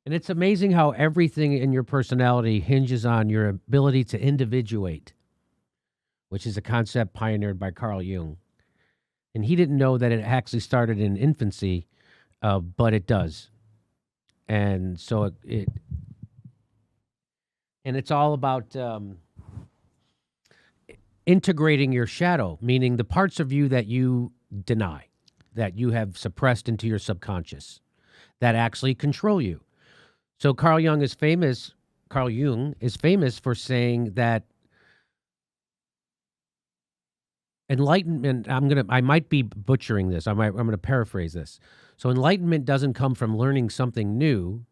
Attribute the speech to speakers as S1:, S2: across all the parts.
S1: And it's amazing how everything in your personality hinges on your ability to individuate, which is a concept pioneered by Carl Jung. And he didn't know that it actually started in infancy, but it does. And so it's all about integrating your shadow, meaning the parts of you that you deny, that you have suppressed into your subconscious, that actually control you. So Carl Jung is famous for saying that enlightenment, I might be butchering this. I'm going to paraphrase this. So enlightenment doesn't come from learning something new.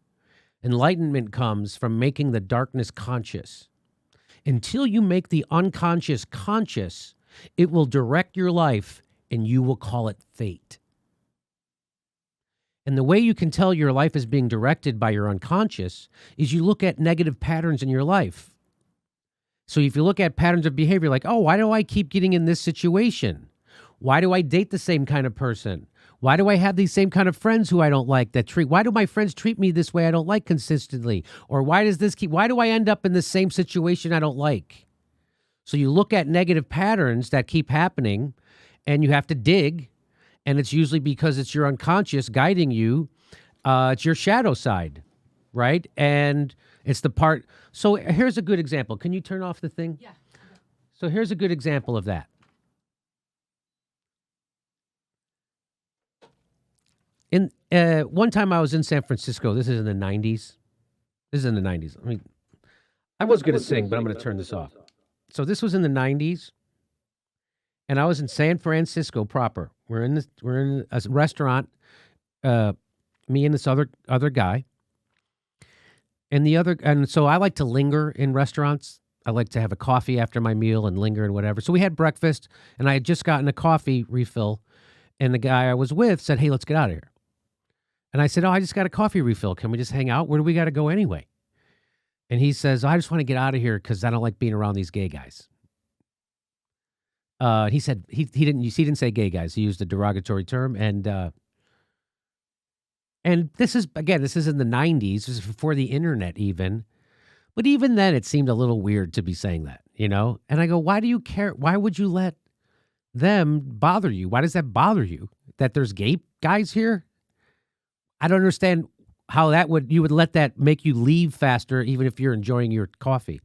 S1: Enlightenment comes from making the darkness conscious. Until you make the unconscious conscious, it will direct your life and you will call it fate. And the way you can tell your life is being directed by your unconscious is you look at negative patterns in your life. So if you look at patterns of behavior like, oh, why do I keep getting in this situation? Why do I date the same kind of person? Why do I have these same kind of friends who I don't like why do my friends treat me this way I don't like consistently? Or why do I end up in the same situation I don't like? So you look at negative patterns that keep happening and you have to dig. And it's usually because it's your unconscious guiding you. It's your shadow side, right? And it's the part. So here's a good example. Can you turn off the thing?
S2: Yeah.
S1: So here's a good example of that. In one time I was in San Francisco. This is in the 90s. I mean, I was going to sing, but I'm going to turn this off. So this was in the 90s. And I was in San Francisco proper. We're in a restaurant, me and this other guy. And so I like to linger in restaurants. I like to have a coffee after my meal and linger and whatever. So we had breakfast and I had just gotten a coffee refill and the guy I was with said, "Hey, let's get out of here." And I said, "Oh, I just got a coffee refill. Can we just hang out? Where do we got to go anyway?" And he says, "I just want to get out of here because I don't like being around these gay guys." He said he didn't say gay guys. He used a derogatory term, and this is in the 90s. This is before the internet even, but even then it seemed a little weird to be saying that, you know. And I go, why do you care? Why would you let them bother you? Why does that bother you that there's gay guys here? I don't understand how you would let that make you leave faster, even if you're enjoying your coffee.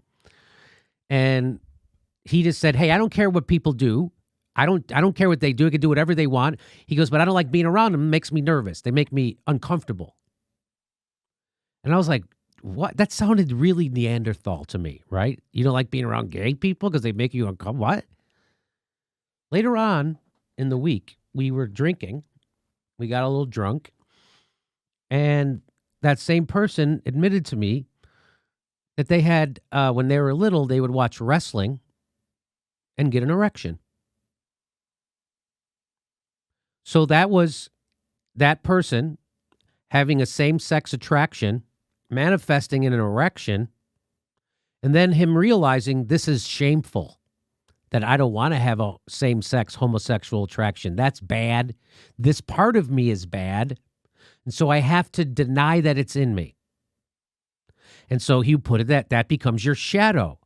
S1: And he just said, "Hey, I don't care what people do. I don't care what they do. They can do whatever they want." He goes, "But I don't like being around them. It makes me nervous. They make me uncomfortable." And I was like, what? That sounded really Neanderthal to me, right? You don't like being around gay people because they make you uncomfortable? What? Later on in the week, we were drinking. We got a little drunk. And that same person admitted to me that they had, when they were little, they would watch wrestling and get an erection. So that was that person having a same-sex attraction, manifesting in an erection, and then him realizing this is shameful, that I don't want to have a same-sex homosexual attraction. That's bad. This part of me is bad, and so I have to deny that it's in me. And so he put it that becomes your shadow.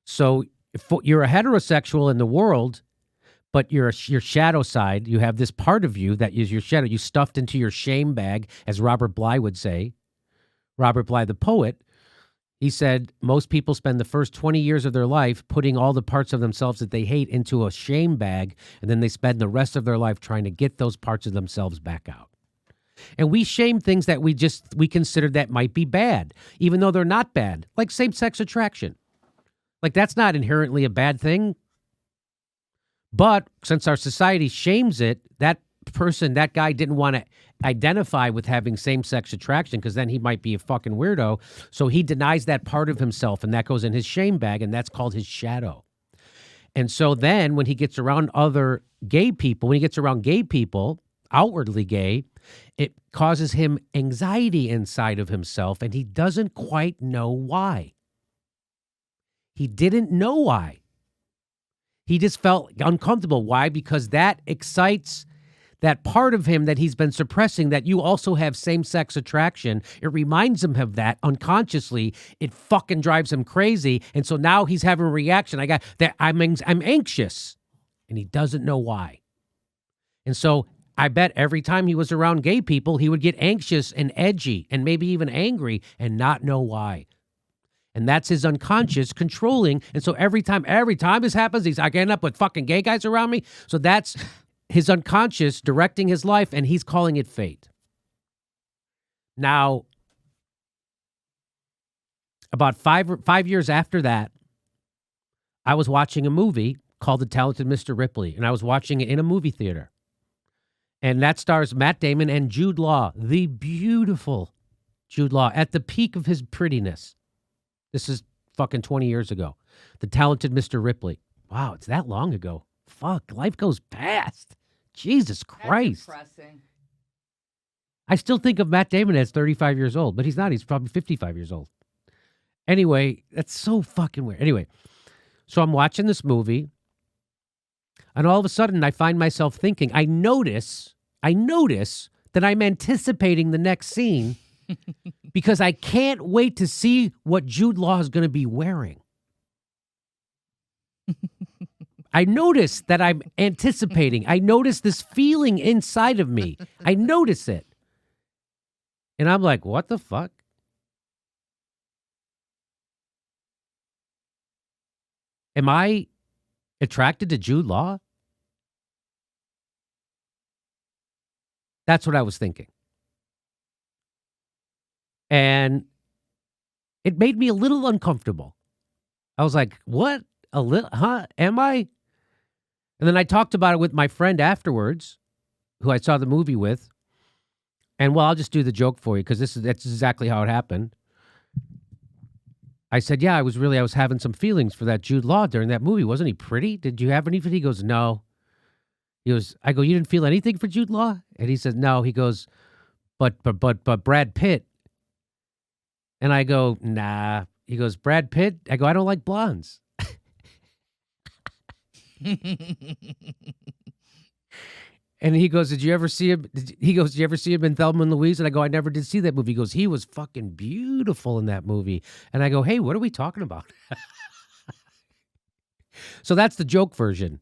S1: So if you're a heterosexual in the world, but your shadow side, you have this part of you that is your shadow. You stuffed into your shame bag, as Robert Bly would say. Robert Bly, the poet, he said, most people spend the first 20 years of their life putting all the parts of themselves that they hate into a shame bag, and then they spend the rest of their life trying to get those parts of themselves back out. And we shame things that we consider that might be bad, even though they're not bad, like same-sex attraction. Like, that's not inherently a bad thing. But since our society shames it, that guy didn't want to identify with having same-sex attraction because then he might be a fucking weirdo. So he denies that part of himself, and that goes in his shame bag, and that's called his shadow. And so then when he gets around other gay people, outwardly gay, it causes him anxiety inside of himself, and he doesn't quite know why. He didn't know why. He just felt uncomfortable. Why? Because that excites that part of him that he's been suppressing, that you also have same-sex attraction, it reminds him of that unconsciously. It fucking drives him crazy. And so now he's having a reaction. I'm anxious. And he doesn't know why. And so I bet every time he was around gay people, he would get anxious and edgy and maybe even angry and not know why. And that's his unconscious controlling. And so every time this happens, I end up with fucking gay guys around me. So that's his unconscious directing his life, and he's calling it fate. Now, about five years after that, I was watching a movie called The Talented Mr. Ripley, and I was watching it in a movie theater. And that stars Matt Damon and Jude Law, the beautiful Jude Law, at the peak of his prettiness. This is fucking 20 years ago. The Talented Mr. Ripley. Wow, it's that long ago. Fuck, life goes fast. Jesus Christ.
S2: That's depressing.
S1: I still think of Matt Damon as 35 years old, but he's not. He's probably 55 years old. Anyway, that's so fucking weird. Anyway, so I'm watching this movie, and all of a sudden I find myself thinking, I notice that I'm anticipating the next scene because I can't wait to see what Jude Law is going to be wearing. I notice that I'm anticipating. I notice this feeling inside of me. I notice it. And I'm like, what the fuck? Am I attracted to Jude Law? That's what I was thinking. And it made me a little uncomfortable. I was like, what? A little, huh? Am I? And then I talked about it with my friend afterwards, who I saw the movie with. And well, I'll just do the joke for you because that's exactly how it happened. I said, yeah, I was having some feelings for that Jude Law during that movie. Wasn't he pretty? Did you have anything? He goes, no. I go, you didn't feel anything for Jude Law? And he says, no. He goes, but Brad Pitt. And I go, nah. He goes, Brad Pitt? I go, I don't like blondes. And he goes, did you ever see him? He goes, did you ever see him in Thelma and Louise? And I go, I never did see that movie. He goes, he was fucking beautiful in that movie. And I go, hey, what are we talking about? So that's the joke version.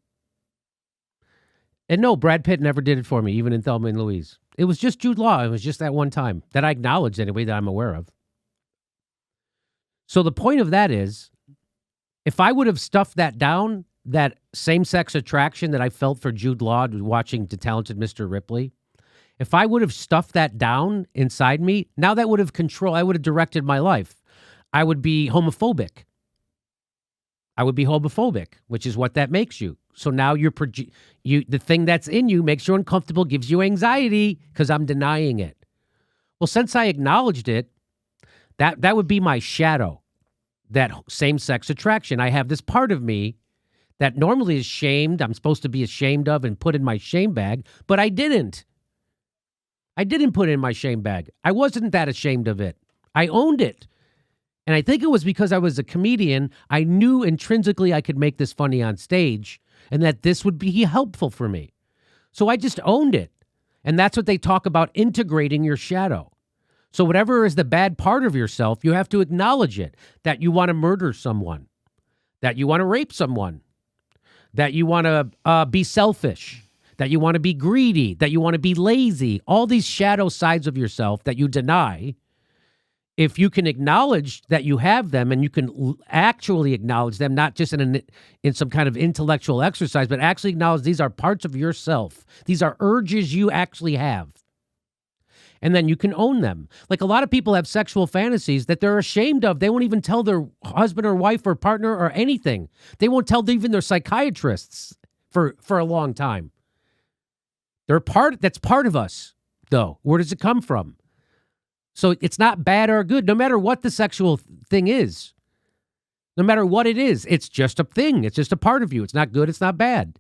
S1: And no, Brad Pitt never did it for me, even in Thelma and Louise. It was just Jude Law. It was just that one time that I acknowledged anyway that I'm aware of. So the point of that is, if I would have stuffed that down, that same-sex attraction that I felt for Jude Law watching The Talented Mr. Ripley, if I would have stuffed that down inside me, now that would have I would have directed my life. I would be homophobic. Which is what that makes you. So now the thing that's in you makes you uncomfortable, gives you anxiety because I'm denying it. Well, since I acknowledged it, that would be my shadow, that same-sex attraction. I have this part of me that normally is shamed, I'm supposed to be ashamed of and put in my shame bag, but I didn't. I didn't put it in my shame bag. I wasn't that ashamed of it. I owned it. And I think it was because I was a comedian, I knew intrinsically I could make this funny on stage and that this would be helpful for me. So I just owned it. And that's what they talk about, integrating your shadow. So whatever is the bad part of yourself, you have to acknowledge it, that you want to murder someone, that you want to rape someone, that you want to be selfish, that you want to be greedy, that you want to be lazy, all these shadow sides of yourself that you deny. If you can acknowledge that you have them and you can actually acknowledge them, not just in some kind of intellectual exercise, but actually acknowledge these are parts of yourself. These are urges you actually have. And then you can own them. Like a lot of people have sexual fantasies that they're ashamed of. They won't even tell their husband or wife or partner or anything. They won't tell even their psychiatrists for a long time. That's part of us, though. Where does it come from? So it's not bad or good, no matter what the sexual thing is. No matter what it is, it's just a thing. It's just a part of you. It's not good. It's not bad.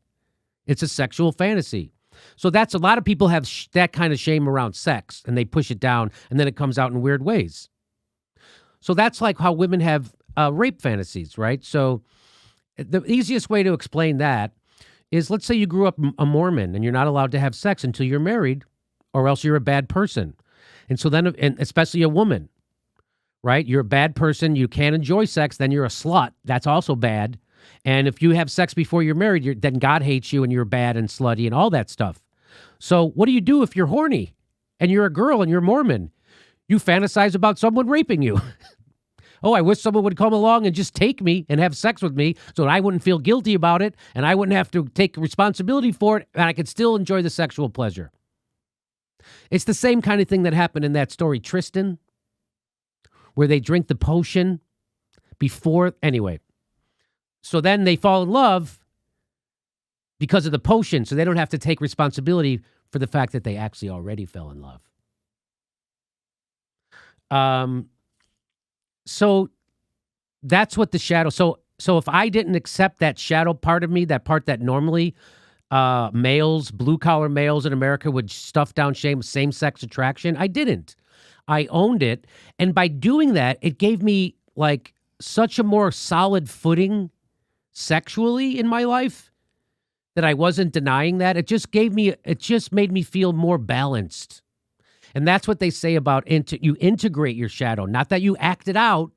S1: It's a sexual fantasy. So that's a lot of people have that kind of shame around sex and they push it down and then it comes out in weird ways. So that's like how women have rape fantasies, right? So the easiest way to explain that is, let's say you grew up a Mormon and you're not allowed to have sex until you're married, or else you're a bad person. And so then, and especially a woman, right? You're a bad person. You can't enjoy sex. Then you're a slut. That's also bad. And if you have sex before you're married, then God hates you and you're bad and slutty and all that stuff. So what do you do if you're horny and you're a girl and you're Mormon? You fantasize about someone raping you. Oh, I wish someone would come along and just take me and have sex with me so that I wouldn't feel guilty about it and I wouldn't have to take responsibility for it and I could still enjoy the sexual pleasure. It's the same kind of thing that happened in that story, Tristan, where they drink the potion before, anyway. So then they fall in love because of the potion, so they don't have to take responsibility for the fact that they actually already fell in love. So that's what the shadow, so if I didn't accept that shadow part of me, that part that normally males, blue-collar males in America would stuff down same-sex attraction, I didn't. I owned it, and by doing that, it gave me, like, such a more solid footing sexually in my life that I wasn't denying that. It just made me feel more balanced. And that's what they say about you integrate your shadow. Not that you act it out,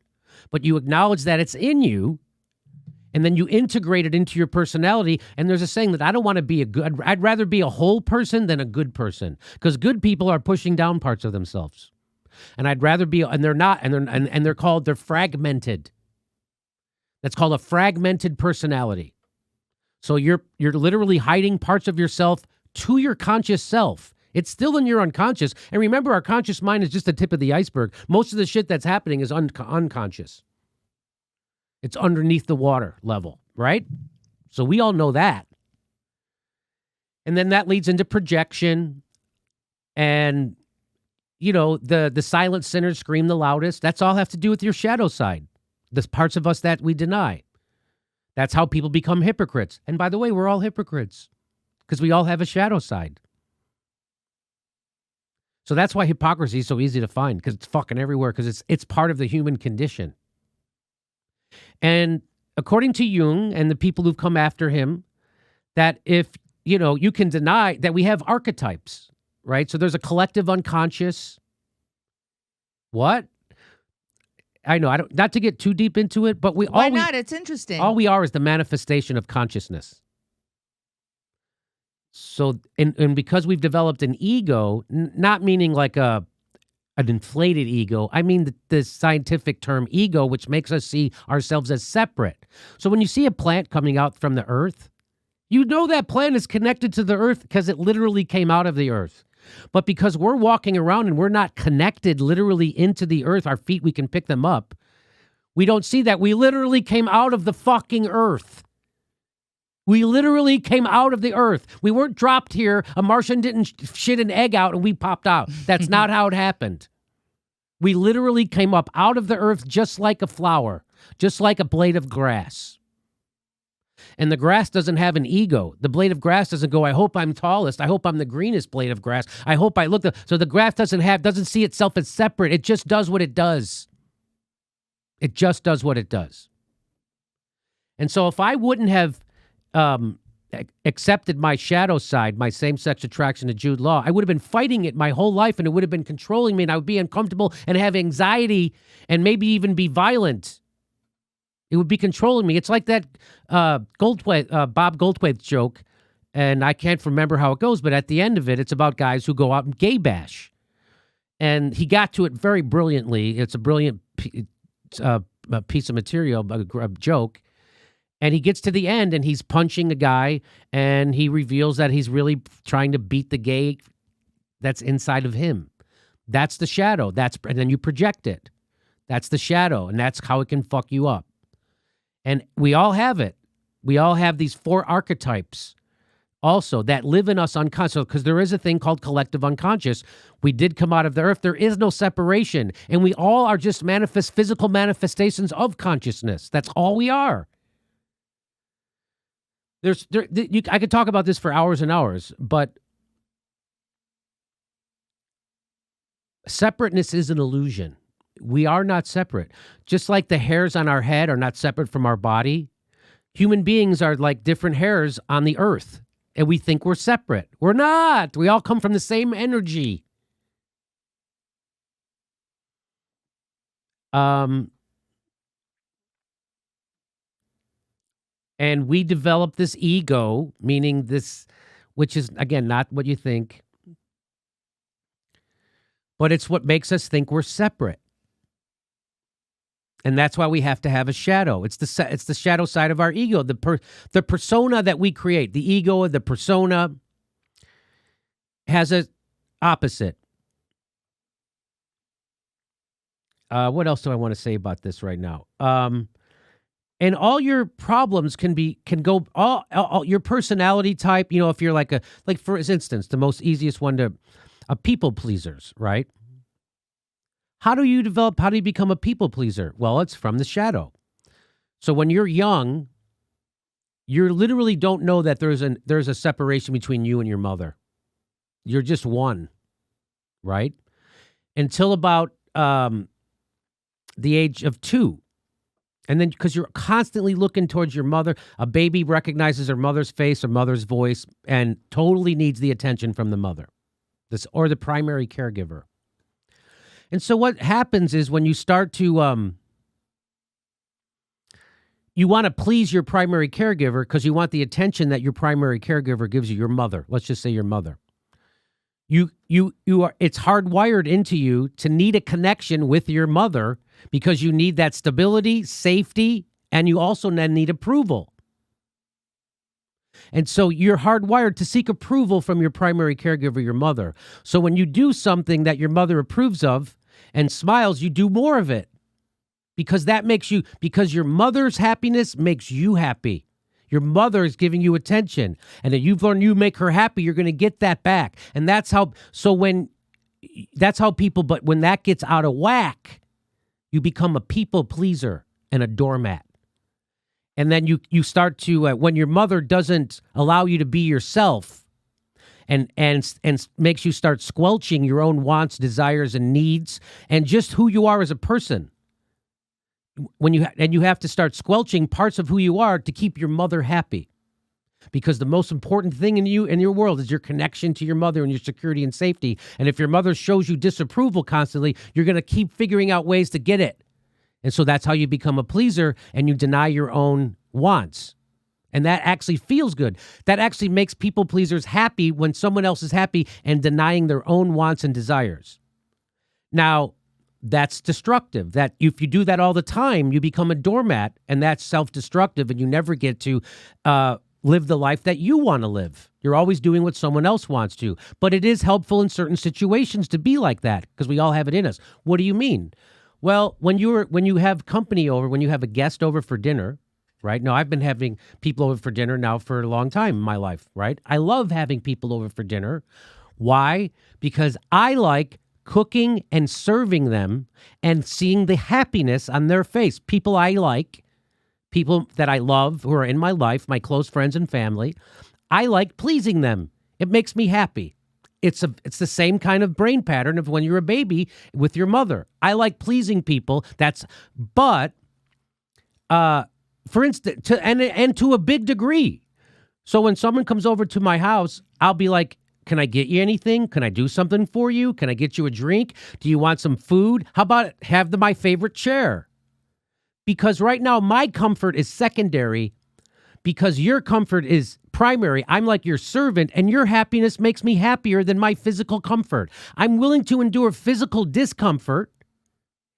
S1: but you acknowledge that it's in you, and then you integrate it into your personality. And there's a saying that I don't want to be I'd rather be a whole person than a good person, because good people are pushing down parts of themselves. And I'd rather be, and they're not, and they're fragmented. That's called a fragmented personality. So you're literally hiding parts of yourself to your conscious self. It's still in your unconscious. And remember, our conscious mind is just the tip of the iceberg. Most of the shit that's happening is unconscious. It's underneath the water level, right? So we all know that. And then that leads into projection. And, you know, the silent sinners scream the loudest. That's all have to do with your shadow side. The parts of us that we deny. That's how people become hypocrites. And by the way, we're all hypocrites because we all have a shadow side. So that's why hypocrisy is so easy to find, because it's fucking everywhere, because it's part of the human condition. And according to Jung and the people who've come after him, that if, you know, you can deny that we have archetypes, right? So there's a collective unconscious. What? I know, not to get too deep into it, but
S2: why not? It's interesting.
S1: All we are is the manifestation of consciousness. So, and because we've developed an ego, not meaning like an inflated ego, I mean the scientific term ego, which makes us see ourselves as separate. So when you see a plant coming out from the earth, you know that plant is connected to the earth because it literally came out of the earth. But because we're walking around and we're not connected literally into the earth, our feet, we can pick them up. We don't see that. We literally came out of the fucking earth. We literally came out of the earth. We weren't dropped here. A Martian didn't shit an egg out and we popped out. That's not how it happened. We literally came up out of the earth just like a flower, just like a blade of grass. And the grass doesn't have an ego. The blade of grass doesn't go, I hope I'm tallest. I hope I'm the greenest blade of grass. I hope I look. So the grass doesn't see itself as separate. It just does what it does. It just does what it does. And so if I wouldn't have accepted my shadow side, my same-sex attraction to Jude Law, I would have been fighting it my whole life, and it would have been controlling me, and I would be uncomfortable and have anxiety and maybe even be violent. It would be controlling me. It's like that Bob Goldthwait joke, and I can't remember how it goes, but at the end of it, it's about guys who go out and gay bash. And he got to it very brilliantly. It's a brilliant piece of material, a joke. And he gets to the end and he's punching a guy and he reveals that he's really trying to beat the gay that's inside of him. That's the shadow. And then you project it. That's the shadow, and that's how it can fuck you up. And we all have it. We all have these 4 archetypes also that live in us unconscious, because there is a thing called collective unconscious. We did come out of the earth. There is no separation. And we all are just physical manifestations of consciousness. That's all we are. I could talk about this for hours and hours, but separateness is an illusion. We are not separate. Just like the hairs on our head are not separate from our body, human beings are like different hairs on the earth, and we think we're separate. We're not. We all come from the same energy. And we develop this ego, meaning this, which is, again, not what you think, but it's what makes us think we're separate. And that's why we have to have a shadow. It's the shadow side of our ego, the persona that we create. The ego of the persona has a opposite. What else do I want to say about this right now? And all your problems can go all your personality type. You know, if you're like for instance, the most easiest one to a people pleasers, right? How do you become a people pleaser? Well, it's from the shadow. So when you're young, you literally don't know that there's a separation between you and your mother. You're just one, right? Until about the age of 2. And then because you're constantly looking towards your mother, a baby recognizes her mother's face or mother's voice and totally needs the attention from the mother, or the primary caregiver. And so what happens is when you start to, you want to please your primary caregiver because you want the attention that your primary caregiver gives you, your mother. Let's just say your mother. You are, it's hardwired into you to need a connection with your mother because you need that stability, safety, and you also then need approval. And so you're hardwired to seek approval from your primary caregiver, your mother. So when you do something that your mother approves of and smiles, you do more of it because because your mother's happiness makes you happy. Your mother is giving you attention. And if you've learned you make her happy, you're going to get that back. And that's how people, but when that gets out of whack, you become a people pleaser and a doormat. And then you start to, when your mother doesn't allow you to be yourself and makes you start squelching your own wants, desires, and needs, and just who you are as a person. You have to start squelching parts of who you are to keep your mother happy. Because the most important thing in your world is your connection to your mother and your security and safety. And if your mother shows you disapproval constantly, you're going to keep figuring out ways to get it. And so that's how you become a pleaser and you deny your own wants. And that actually feels good. That actually makes people pleasers happy when someone else is happy and denying their own wants and desires. Now, that's destructive. That if you do that all the time, you become a doormat, and that's self-destructive, and you never get to live the life that you want to live. You're always doing what someone else wants to. But it is helpful in certain situations to be like that because we all have it in us. What do you mean? Well, when you have company over, when you have a guest over for dinner, right? Now, I've been having people over for dinner now for a long time in my life, right? I love having people over for dinner. Why? Because I like cooking and serving them and seeing the happiness on their face. People I like, people that I love who are in my life, my close friends and family, I like pleasing them. It makes me happy. It's the same kind of brain pattern of when you're a baby with your mother. I like pleasing people. For instance, to a big degree. So when someone comes over to my house, I'll be like, can I get you anything? Can I do something for you? Can I get you a drink? Do you want some food? How about have my favorite chair? Because right now my comfort is secondary because your comfort is primary. I'm like your servant, and your happiness makes me happier than my physical comfort. I'm willing to endure physical discomfort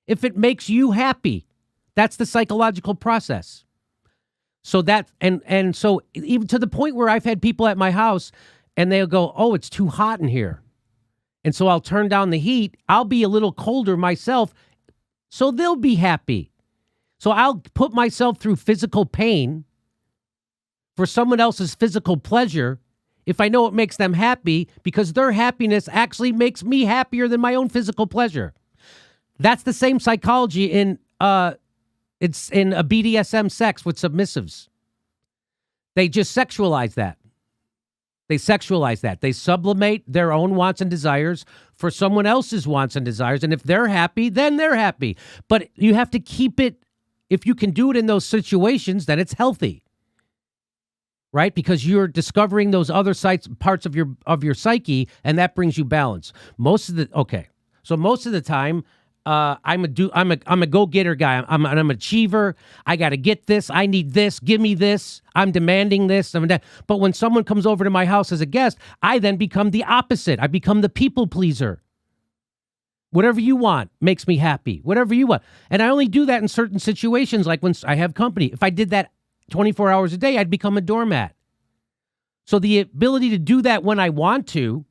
S1: if it makes you happy. That's the psychological process. So so even to the point where I've had people at my house and they'll go, oh, it's too hot in here. And so I'll turn down the heat. I'll be a little colder myself, so they'll be happy. So I'll put myself through physical pain for someone else's physical pleasure if I know it makes them happy because their happiness actually makes me happier than my own physical pleasure. That's the same psychology in a BDSM sex with submissives. They just sexualize that. They sublimate their own wants and desires for someone else's wants and desires. And if they're happy, then they're happy. But you have to keep it, if you can do it in those situations, then it's healthy. right? Because you're discovering those other parts of your psyche, and that brings you balance. Most of the time, I'm a go-getter guy. I'm an achiever. I got to get this. I need this. Give me this. I'm demanding this. But when someone comes over to my house as a guest, I then become the opposite. I become the people pleaser. Whatever you want makes me happy. Whatever you want. And I only do that in certain situations, like when I have company. If I did that 24 hours a day, I'd become a doormat. So the ability to do that when I want to,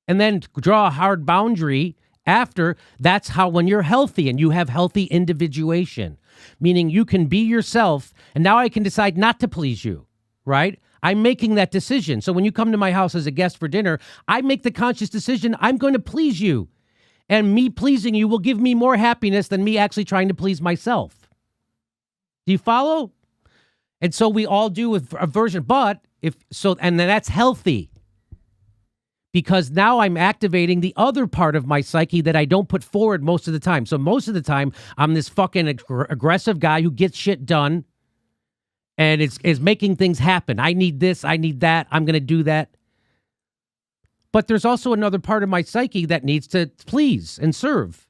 S1: and then draw a hard boundary after, that's how, when you're healthy and you have healthy individuation, meaning you can be yourself, and now I can decide not to please you, right? I'm making that decision. So when you come to my house as a guest for dinner, I make the conscious decision, I'm going to please you. And me pleasing you will give me more happiness than me actually trying to please myself. Do you follow? And so we all do with a version, and then that's healthy. Because now I'm activating the other part of my psyche that I don't put forward most of the time. So most of the time, I'm this fucking aggressive guy who gets shit done and is making things happen. I need this, I need that, I'm going to do that. But there's also another part of my psyche that needs to please and serve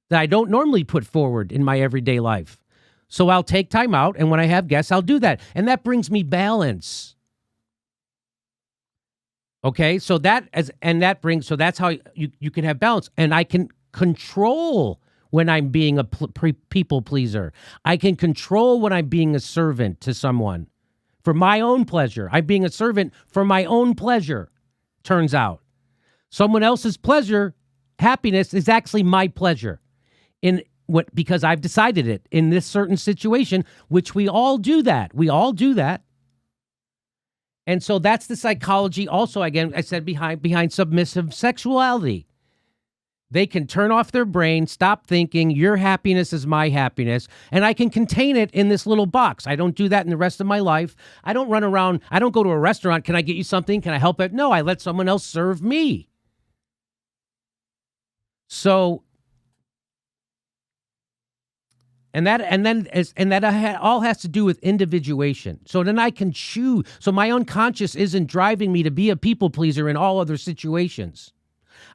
S1: that I don't normally put forward in my everyday life. So I'll take time out, and when I have guests, I'll do that. And that brings me balance. Okay, so that's how you can have balance. And I can control when I'm being a people pleaser. I can control when I'm being a servant to someone for my own pleasure. I'm being a servant for my own pleasure. Turns out someone else's pleasure, happiness is actually my pleasure because I've decided it in this certain situation, which we all do that. We all do that. And so that's the psychology also, again, I said behind submissive sexuality. They can turn off their brain, stop thinking, your happiness is my happiness, and I can contain it in this little box. I don't do that in the rest of my life. I don't run around. I don't go to a restaurant. Can I get you something? Can I help it? No, I let someone else serve me. So, and that all has to do with individuation. So then I can choose. So my unconscious isn't driving me to be a people pleaser in all other situations.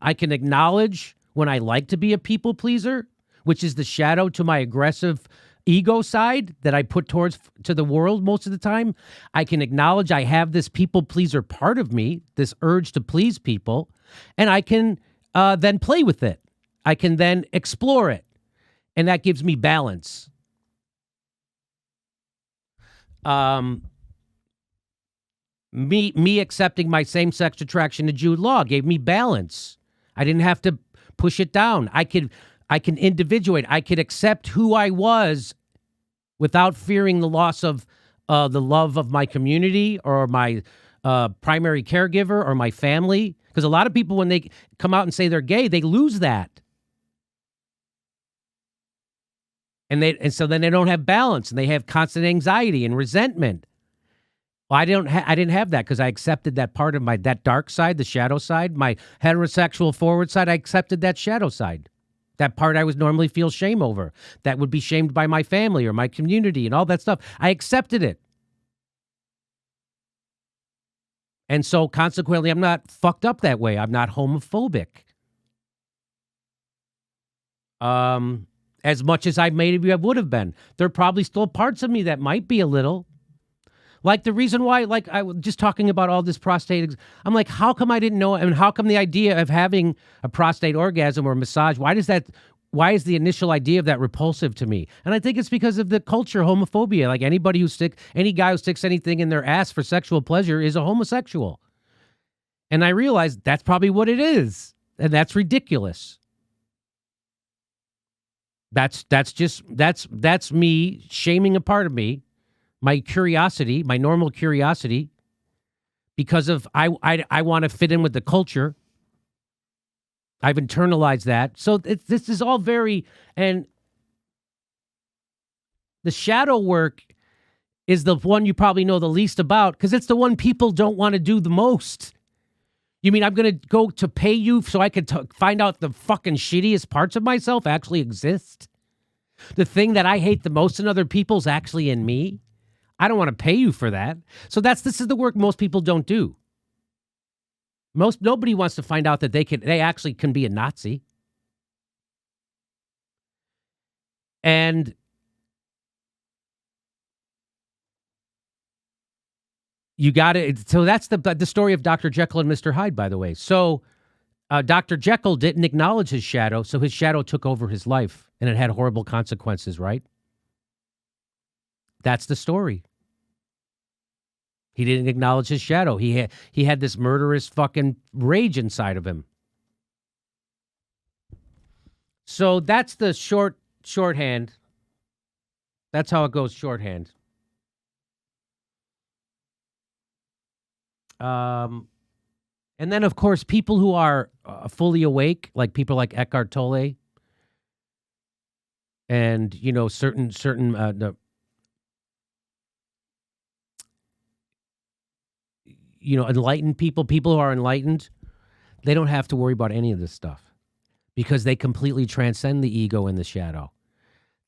S1: I can acknowledge when I like to be a people pleaser, which is the shadow to my aggressive ego side that I put to the world most of the time. I can acknowledge I have this people pleaser part of me, this urge to please people, and I can then play with it. I can then explore it, and that gives me balance. Me accepting my same-sex attraction to Jude Law gave me balance. I didn't have to push it down. I can individuate. I could accept who I was without fearing the loss of the love of my community or my primary caregiver or my family. Because a lot of people, when they come out and say they're gay, they lose that. And so then they don't have balance, and they have constant anxiety and resentment. Well, I didn't have that because I accepted that part of that dark side, the shadow side, my heterosexual forward side. I accepted that shadow side, that part I would normally feel shame over, that would be shamed by my family or my community and all that stuff. I accepted it. And so consequently, I'm not fucked up that way. I'm not homophobic. As much as I would have been. There are probably still parts of me that might be a little. Like the reason why, like I was just talking about all this prostate, I'm like, how come I didn't know? I mean, how come the idea of having a prostate orgasm or massage, why is the initial idea of that repulsive to me? And I think it's because of the culture, homophobia. Like any guy who sticks anything in their ass for sexual pleasure is a homosexual. And I realized that's probably what it is. And that's ridiculous. That's me shaming a part of me, my curiosity, my normal curiosity, because of I want to fit in with the culture. I've internalized that. So this is all and the shadow work is the one you probably know the least about because it's the one people don't want to do the most. You mean I'm going to go to pay you so I could find out the fucking shittiest parts of myself actually exist? The thing that I hate the most in other people's actually in me? I don't want to pay you for that. So this is the work most people don't do. Nobody wants to find out that they actually can be a Nazi. And you got it. So that's the story of Dr. Jekyll and Mr. Hyde, by the way. So Dr. Jekyll didn't acknowledge his shadow, so his shadow took over his life, and it had horrible consequences, right? That's the story. He didn't acknowledge his shadow. He had this murderous fucking rage inside of him. So that's the shorthand. That's how it goes, shorthand. And then, of course, people who are fully awake, like people like Eckhart Tolle, and certain enlightened people who are enlightened, they don't have to worry about any of this stuff because they completely transcend the ego and the shadow.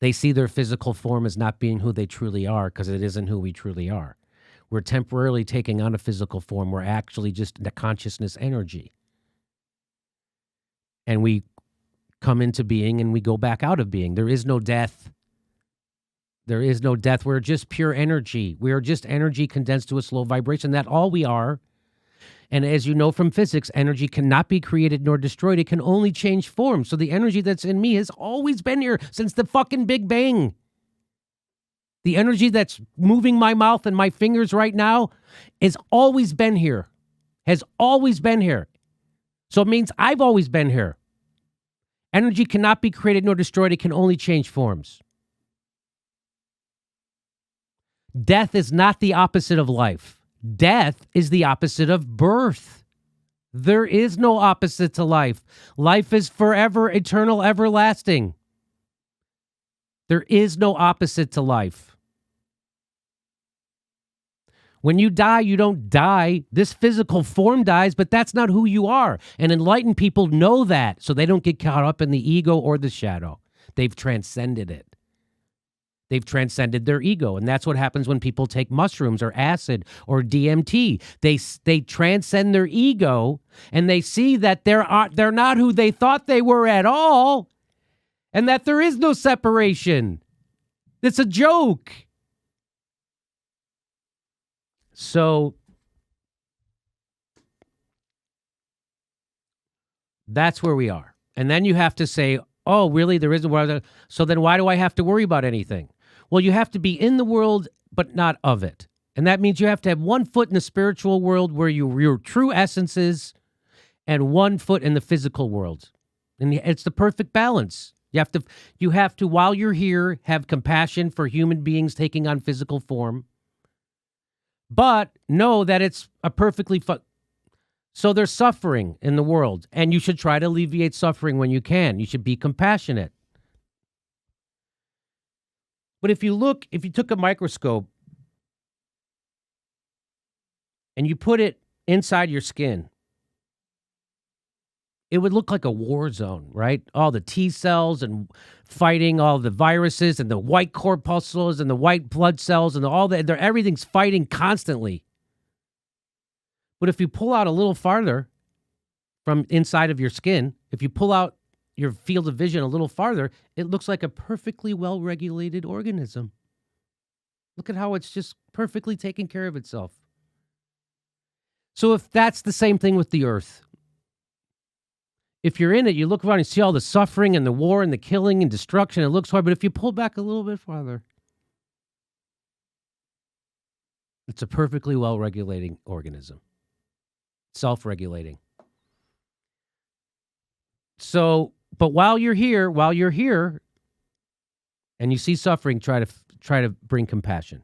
S1: They see their physical form as not being who they truly are because it isn't who we truly are. We're temporarily taking on a physical form. We're actually just the consciousness energy. And we come into being and we go back out of being. There is no death. There is no death. We're just pure energy. We are just energy condensed to a slow vibration. That's all we are. And as you know from physics, energy cannot be created nor destroyed. It can only change form. So the energy that's in me has always been here since the fucking Big Bang. The energy that's moving my mouth and my fingers right now has always been here. Has always been here. So it means I've always been here. Energy cannot be created nor destroyed. It can only change forms. Death is not the opposite of life. Death is the opposite of birth. There is no opposite to life. Life is forever, eternal, everlasting. There is no opposite to life. When you die, you don't die. This physical form dies, but that's not who you are. And enlightened people know that, so they don't get caught up in the ego or the shadow. They've transcended it. They've transcended their ego, and that's what happens when people take mushrooms or acid or DMT. They transcend their ego, and they see that they're not who they thought they were at all, and that there is no separation. It's a joke. So that's where we are. And then you have to say, oh, really? There isn't where. So then why do I have to worry about anything? Well, you have to be in the world, but not of it. And that means you have to have 1 foot in the spiritual world where your true essence is, and 1 foot in the physical world. And it's the perfect balance. You have to, while you're here, have compassion for human beings taking on physical form. But know that it's a perfectly so there's suffering in the world, and you should try to alleviate suffering when you can. You should be compassionate. But if you took a microscope and you put it inside your skin, it would look like a war zone, right? All the T cells and fighting all the viruses and the white corpuscles and the white blood cells and everything's fighting constantly. But if you pull out a little farther from inside of your skin, if you pull out your field of vision a little farther, it looks like a perfectly well-regulated organism. Look at how it's just perfectly taking care of itself. So if that's the same thing with the earth, if you're in it, you look around and see all the suffering and the war and the killing and destruction. It looks hard, but if you pull back a little bit farther, it's a perfectly well-regulating organism, self-regulating. So, but while you're here, and you see suffering, try to bring compassion.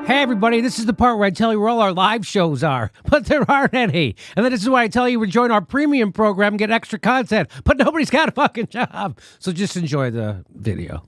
S1: Hey, everybody, this is the part where I tell you where all our live shows are, but there aren't any. And then this is why I tell you to join our premium program and get extra content, but nobody's got a fucking job. So just enjoy the video.